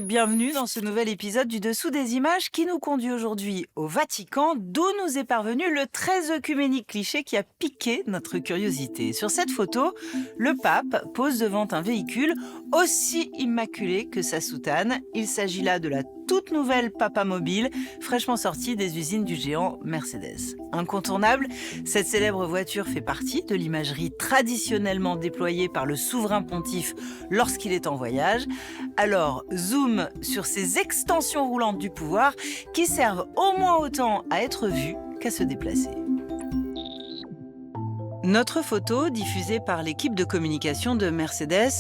et bienvenue dans ce nouvel épisode du Dessous des images qui nous conduit aujourd'hui au Vatican, d'où nous est parvenu le très œcuménique cliché qui a piqué notre curiosité. Sur cette photo, le pape pose devant un véhicule aussi immaculé que sa soutane. Il s'agit là de la toute nouvelle Papamobile, fraîchement sortie des usines du géant Mercedes. Incontournable, cette célèbre voiture fait partie de l'imagerie traditionnellement déployée par le souverain pontife lorsqu'il est en voyage. Alors, zoom sur ces extensions roulantes du pouvoir qui servent au moins autant à être vues qu'à se déplacer. Notre photo, diffusée par l'équipe de communication de Mercedes,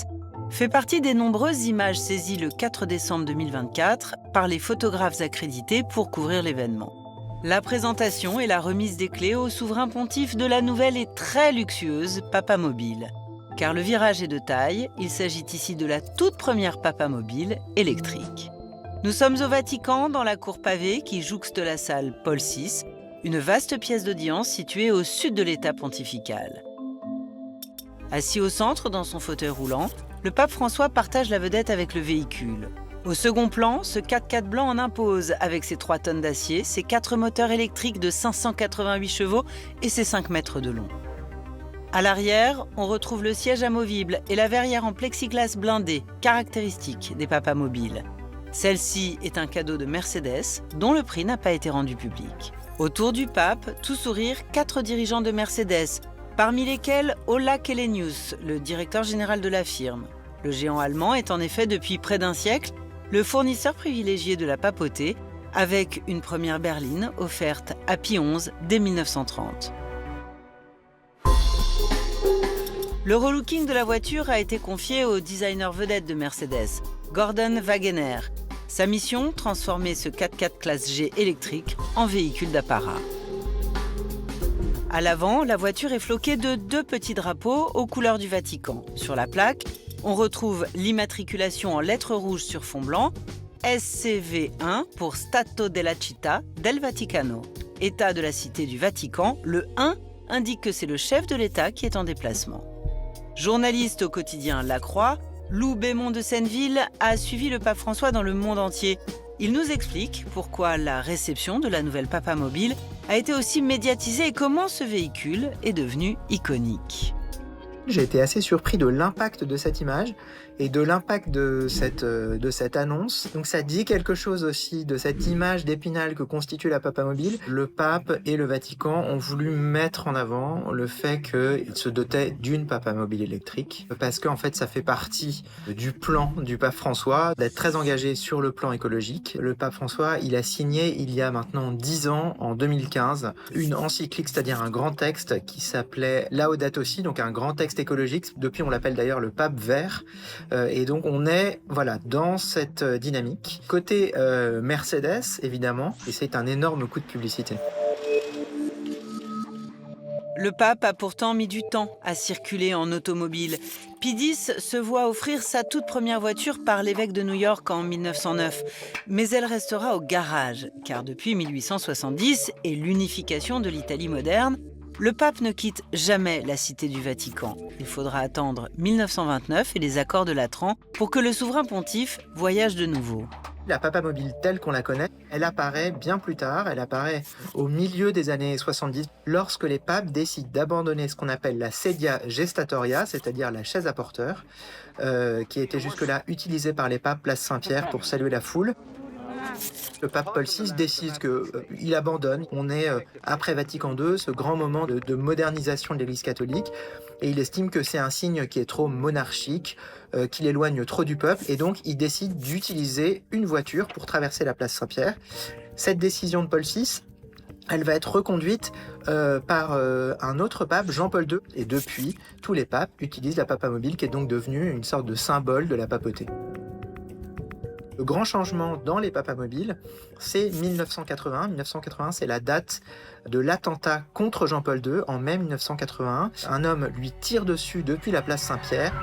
fait partie des nombreuses images saisies le 4 décembre 2024 par les photographes accrédités pour couvrir l'événement. La présentation et la remise des clés au souverain pontife de la nouvelle et très luxueuse Papamobile. Car le virage est de taille, il s'agit ici de la toute première Papamobile électrique. Nous sommes au Vatican, dans la cour pavée qui jouxte la salle Paul VI, une vaste pièce d'audience située au sud de l'état pontifical. Assis au centre dans son fauteuil roulant, le pape François partage la vedette avec le véhicule. Au second plan, ce 4x4 blanc en impose avec ses 3 tonnes d'acier, ses 4 moteurs électriques de 588 chevaux et ses 5 mètres de long. À l'arrière, on retrouve le siège amovible et la verrière en plexiglas blindé, caractéristique des Papamobiles. Celle-ci est un cadeau de Mercedes, dont le prix n'a pas été rendu public. Autour du pape, tout sourire, 4 dirigeants de Mercedes, parmi lesquels Ola Källenius, le directeur général de la firme. Le géant allemand est en effet depuis près d'un siècle le fournisseur privilégié de la papauté, avec une première berline offerte à Pie XI dès 1930. Le relooking de la voiture a été confié au designer vedette de Mercedes, Gordon Wagener. Sa mission, transformer ce 4x4 classe G électrique en véhicule d'apparat. À l'avant, la voiture est floquée de 2 petits drapeaux aux couleurs du Vatican. Sur la plaque, on retrouve l'immatriculation en lettres rouges sur fond blanc, SCV1 pour Stato della Città del Vaticano. État de la cité du Vatican, le 1 indique que c'est le chef de l'État qui est en déplacement. Journaliste au quotidien La Croix, Lou Bémond de Senneville a suivi le pape François dans le monde entier. Il nous explique pourquoi la réception de la nouvelle Papamobile a été aussi médiatisée et comment ce véhicule est devenu iconique. J'ai été assez surpris de l'impact de cette image et de l'impact de cette annonce. Donc ça dit quelque chose aussi de cette image d'Épinal que constitue la Papamobile. Le pape et le Vatican ont voulu mettre en avant le fait qu'ils se dotaient d'une Papamobile électrique parce qu'en fait ça fait partie du plan du pape François d'être très engagé sur le plan écologique. Le pape François, il a signé il y a maintenant 10 ans, en 2015, une encyclique, c'est-à-dire un grand texte qui s'appelait Laudato Si, donc un grand texte écologique. Depuis, on l'appelle d'ailleurs le pape vert. Et donc, on est dans cette dynamique. Côté Mercedes, évidemment, et c'est un énorme coup de publicité. Le pape a pourtant mis du temps à circuler en automobile. Pie X se voit offrir sa toute première voiture par l'évêque de New York en 1909. Mais elle restera au garage, car depuis 1870 et l'unification de l'Italie moderne, le pape ne quitte jamais la cité du Vatican. Il faudra attendre 1929 et les accords de Latran pour que le souverain pontife voyage de nouveau. La Papamobile telle qu'on la connaît, elle apparaît bien plus tard, elle apparaît au milieu des années 70, lorsque les papes décident d'abandonner ce qu'on appelle la sedia gestatoria, c'est-à-dire la chaise à porteur, qui était jusque-là utilisée par les papes place Saint-Pierre pour saluer la foule. Le pape Paul VI décide qu'il abandonne. On est, après Vatican II, ce grand moment de modernisation de l'Église catholique. Et il estime que c'est un signe qui est trop monarchique, qui l'éloigne trop du peuple. Et donc, il décide d'utiliser une voiture pour traverser la place Saint-Pierre. Cette décision de Paul VI, elle va être reconduite par un autre pape, Jean-Paul II. Et depuis, tous les papes utilisent la Papamobile, qui est donc devenue une sorte de symbole de la papauté. Le grand changement dans les Papamobiles, c'est 1981. 1981, c'est la date de l'attentat contre Jean-Paul II en mai 1981. Un homme lui tire dessus depuis la place Saint-Pierre.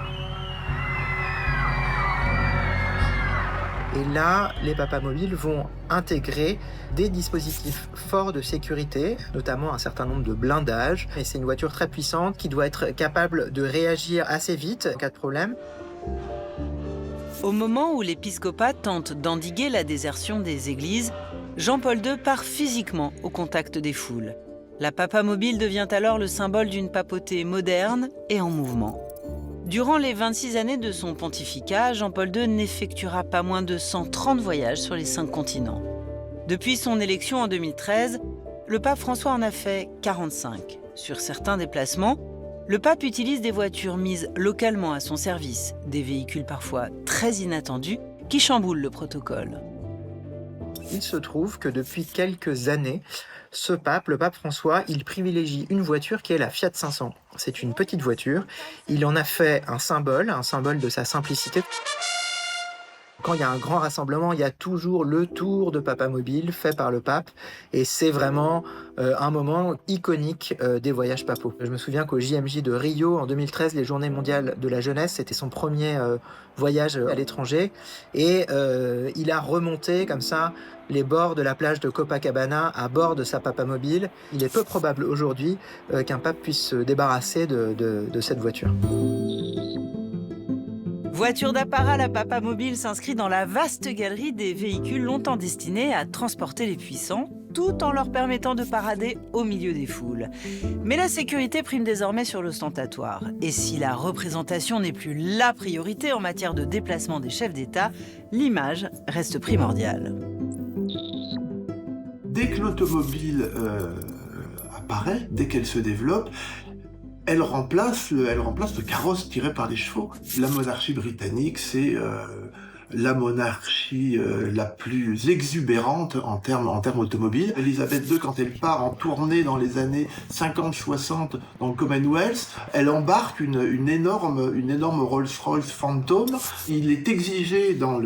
Et là, les Papamobiles vont intégrer des dispositifs forts de sécurité, notamment un certain nombre de blindages. Et c'est une voiture très puissante qui doit être capable de réagir assez vite en cas de problème. Au moment où l'épiscopat tente d'endiguer la désertion des églises, Jean-Paul II part physiquement au contact des foules. La papamobile devient alors le symbole d'une papauté moderne et en mouvement. Durant les 26 années de son pontificat, Jean-Paul II n'effectuera pas moins de 130 voyages sur les 5 continents. Depuis son élection en 2013, le pape François en a fait 45. Sur certains déplacements, le pape utilise des voitures mises localement à son service, des véhicules parfois très inattendus qui chamboulent le protocole. Il se trouve que depuis quelques années, ce pape, le pape François, il privilégie une voiture qui est la Fiat 500. C'est une petite voiture. Il en a fait un symbole de sa simplicité. Quand il y a un grand rassemblement, il y a toujours le tour de papamobile fait par le pape. Et c'est vraiment un moment iconique des voyages papaux. Je me souviens qu'au JMJ de Rio, en 2013, les Journées mondiales de la jeunesse, c'était son premier voyage à l'étranger. Et il a remonté comme ça les bords de la plage de Copacabana à bord de sa papamobile. Il est peu probable aujourd'hui qu'un pape puisse se débarrasser de cette voiture. Voiture d'apparat, la papamobile s'inscrit dans la vaste galerie des véhicules longtemps destinés à transporter les puissants, tout en leur permettant de parader au milieu des foules. Mais la sécurité prime désormais sur l'ostentatoire. Et si la représentation n'est plus la priorité en matière de déplacement des chefs d'État, l'image reste primordiale. Dès que l'automobile apparaît, dès qu'elle se développe, elle remplace le carrosse tiré par les chevaux. La monarchie britannique, c'est la monarchie la plus exubérante en termes automobiles. Elisabeth II, quand elle part en tournée dans les années 50-60 dans le Commonwealth, elle embarque une énorme Rolls-Royce Phantom. Il est exigé dans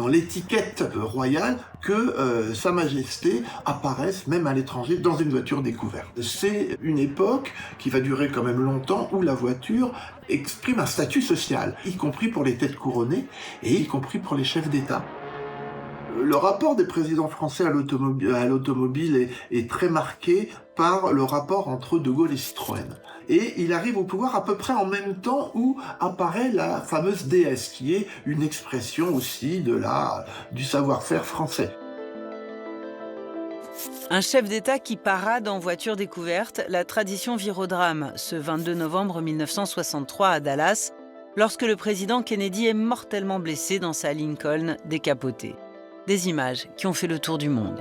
l'étiquette royale que Sa Majesté apparaisse, même à l'étranger, dans une voiture découverte. C'est une époque qui va durer quand même longtemps, où la voiture exprime un statut social, y compris pour les têtes couronnées, et y compris pour les chefs d'État. Le rapport des présidents français à l'automobile est très marqué par le rapport entre De Gaulle et Citroën. Et il arrive au pouvoir à peu près en même temps où apparaît la fameuse DS, qui est une expression aussi du savoir-faire français. Un chef d'État qui parade en voiture découverte, la tradition vire au drame ce 22 novembre 1963 à Dallas, lorsque le président Kennedy est mortellement blessé dans sa Lincoln décapotée. Des images qui ont fait le tour du monde.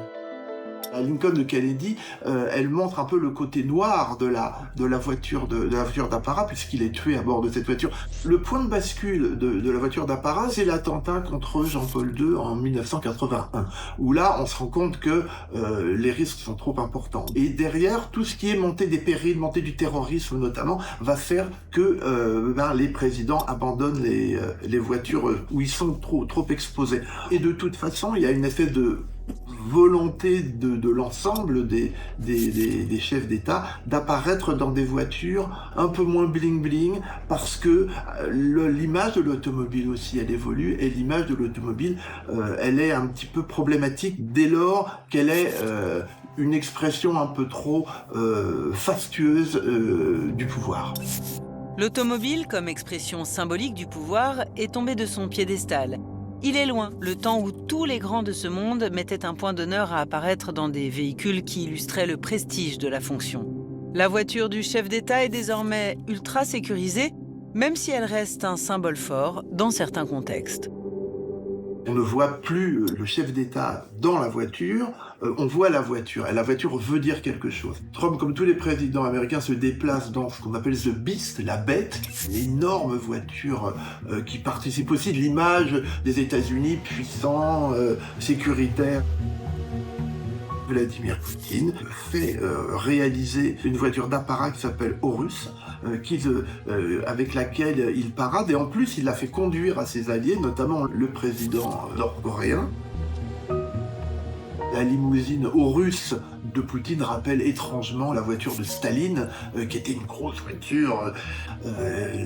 La Lincoln de Kennedy, elle montre un peu le côté noir de la voiture d'apparat, puisqu'il est tué à bord de cette voiture. Le point de bascule de la voiture d'apparat, c'est l'attentat contre Jean-Paul II en 1981, où là, on se rend compte que les risques sont trop importants. Et derrière, tout ce qui est montée des périls, montée du terrorisme notamment, va faire que les présidents abandonnent les voitures où ils sont trop exposés. Et de toute façon, il y a une espèce de volonté de l'ensemble des chefs d'État d'apparaître dans des voitures un peu moins bling-bling, parce que l'image de l'automobile aussi, elle évolue, et l'image de l'automobile, elle est un petit peu problématique dès lors qu'elle est une expression un peu trop fastueuse du pouvoir. L'automobile, comme expression symbolique du pouvoir, est tombée de son piédestal. Il est loin le temps où tous les grands de ce monde mettaient un point d'honneur à apparaître dans des véhicules qui illustraient le prestige de la fonction. La voiture du chef d'État est désormais ultra sécurisée, même si elle reste un symbole fort dans certains contextes. On ne voit plus le chef d'État dans la voiture, on voit la voiture, et la voiture veut dire quelque chose. Trump, comme tous les présidents américains, se déplace dans ce qu'on appelle The Beast, la bête, une énorme voiture qui participe aussi de l'image des États-Unis puissants, sécuritaires. Vladimir Poutine fait réaliser une voiture d'apparat qui s'appelle Horus, avec laquelle il parade, et en plus il l'a fait conduire à ses alliés, notamment le président nord-coréen. La limousine Horus de Poutine rappelle étrangement la voiture de Staline, qui était une grosse voiture.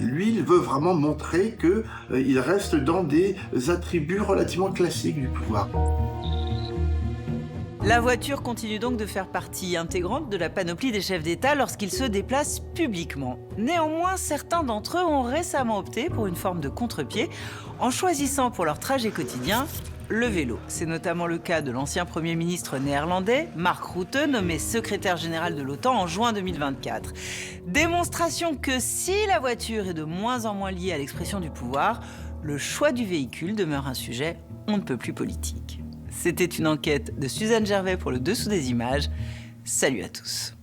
Lui, il veut vraiment montrer qu'il reste dans des attributs relativement classiques du pouvoir. La voiture continue donc de faire partie intégrante de la panoplie des chefs d'État lorsqu'ils se déplacent publiquement. Néanmoins, certains d'entre eux ont récemment opté pour une forme de contre-pied en choisissant pour leur trajet quotidien le vélo. C'est notamment le cas de l'ancien Premier ministre néerlandais, Mark Rutte, nommé secrétaire général de l'OTAN en juin 2024. Démonstration que si la voiture est de moins en moins liée à l'expression du pouvoir, le choix du véhicule demeure un sujet on ne peut plus politique. C'était une enquête de Suzanne Gervais pour le Dessous des images. Salut à tous.